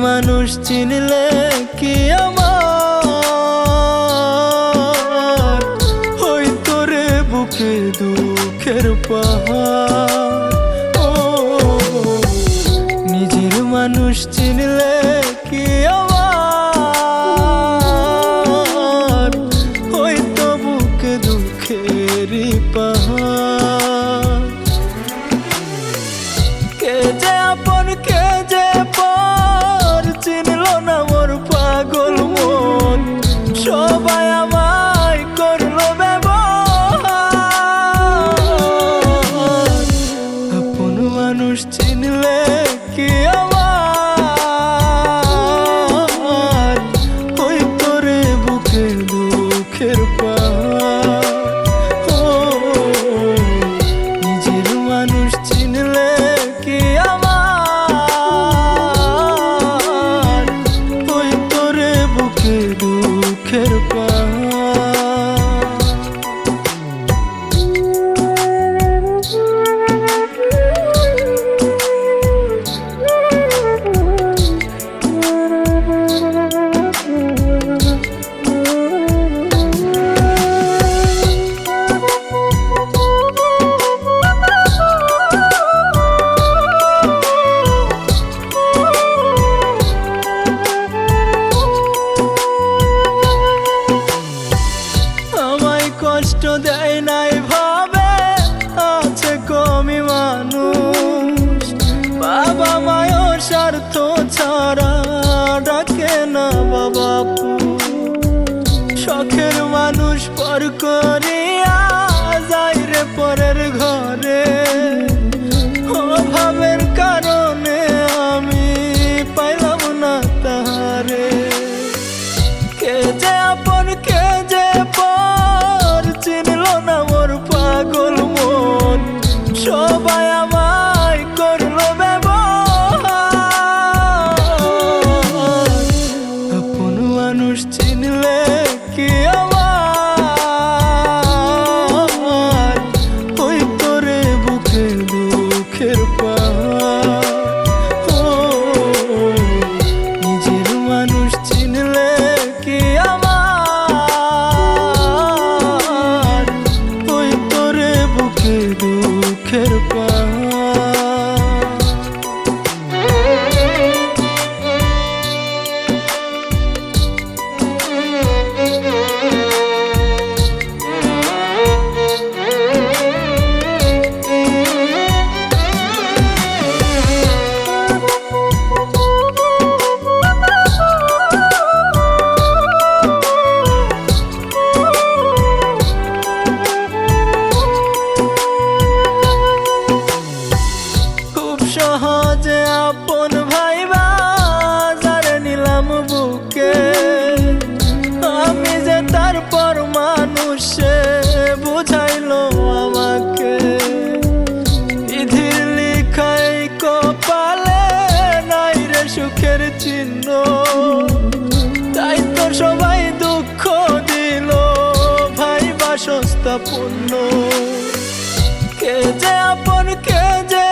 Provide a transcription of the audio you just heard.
মানুষ চিনলে কি আমার হইতো রে বুকে দুঃখের পাহাড়। ও নিজের মানুষ চিনলে কি আমার হইতো বুকে দুঃখেরই পাহাড়। কে যে আপন কে যে পর চিনল না মোর পাগল মন, সবাই আমায় করলো ব্যবহার। আপন মানুষ চিনলে কি আমার হইতো রে বুকে দুঃখের পাহাড়। ও নিজের মানুষ চিনলে কি আমার হইতো রে বুকে দুঃখের পাহাড়। কষ্ট দেয় নাই ভাবে আছে কমি মানুষ, বাবা মায়ের স্বার্থ ছাড়া ডাকে না বাবাপু। শখের মানুষ পর করিয়া যাই রে পরের ঘরে, অভাবের কারণে আমি পাইলাম না তাহারে। কে যে আপন কে যে পর চিনল না মোর পাগল মন, সবাই আমায় করলো ব্যবহার। আপন মানুষ চিনলে কি আমার হইতো রে বুকে দুঃখের পাহাড়। ও নিজের মানুষ চিনলে কি আমার হইতো রে বুকে দুঃখের পাহাড়। সহজে আপন ভাইবা যারে নিলাম বুকে, আমি যে তারপর মানুষে বুঝাইলো আমাকে। বিধির লিখাই কপালে নাই রে সুখের চিহ্ন, তাই তো সবাই দুঃখ দিল ভাইবা সস্তা পুণ্য। কে যে আপন কে যে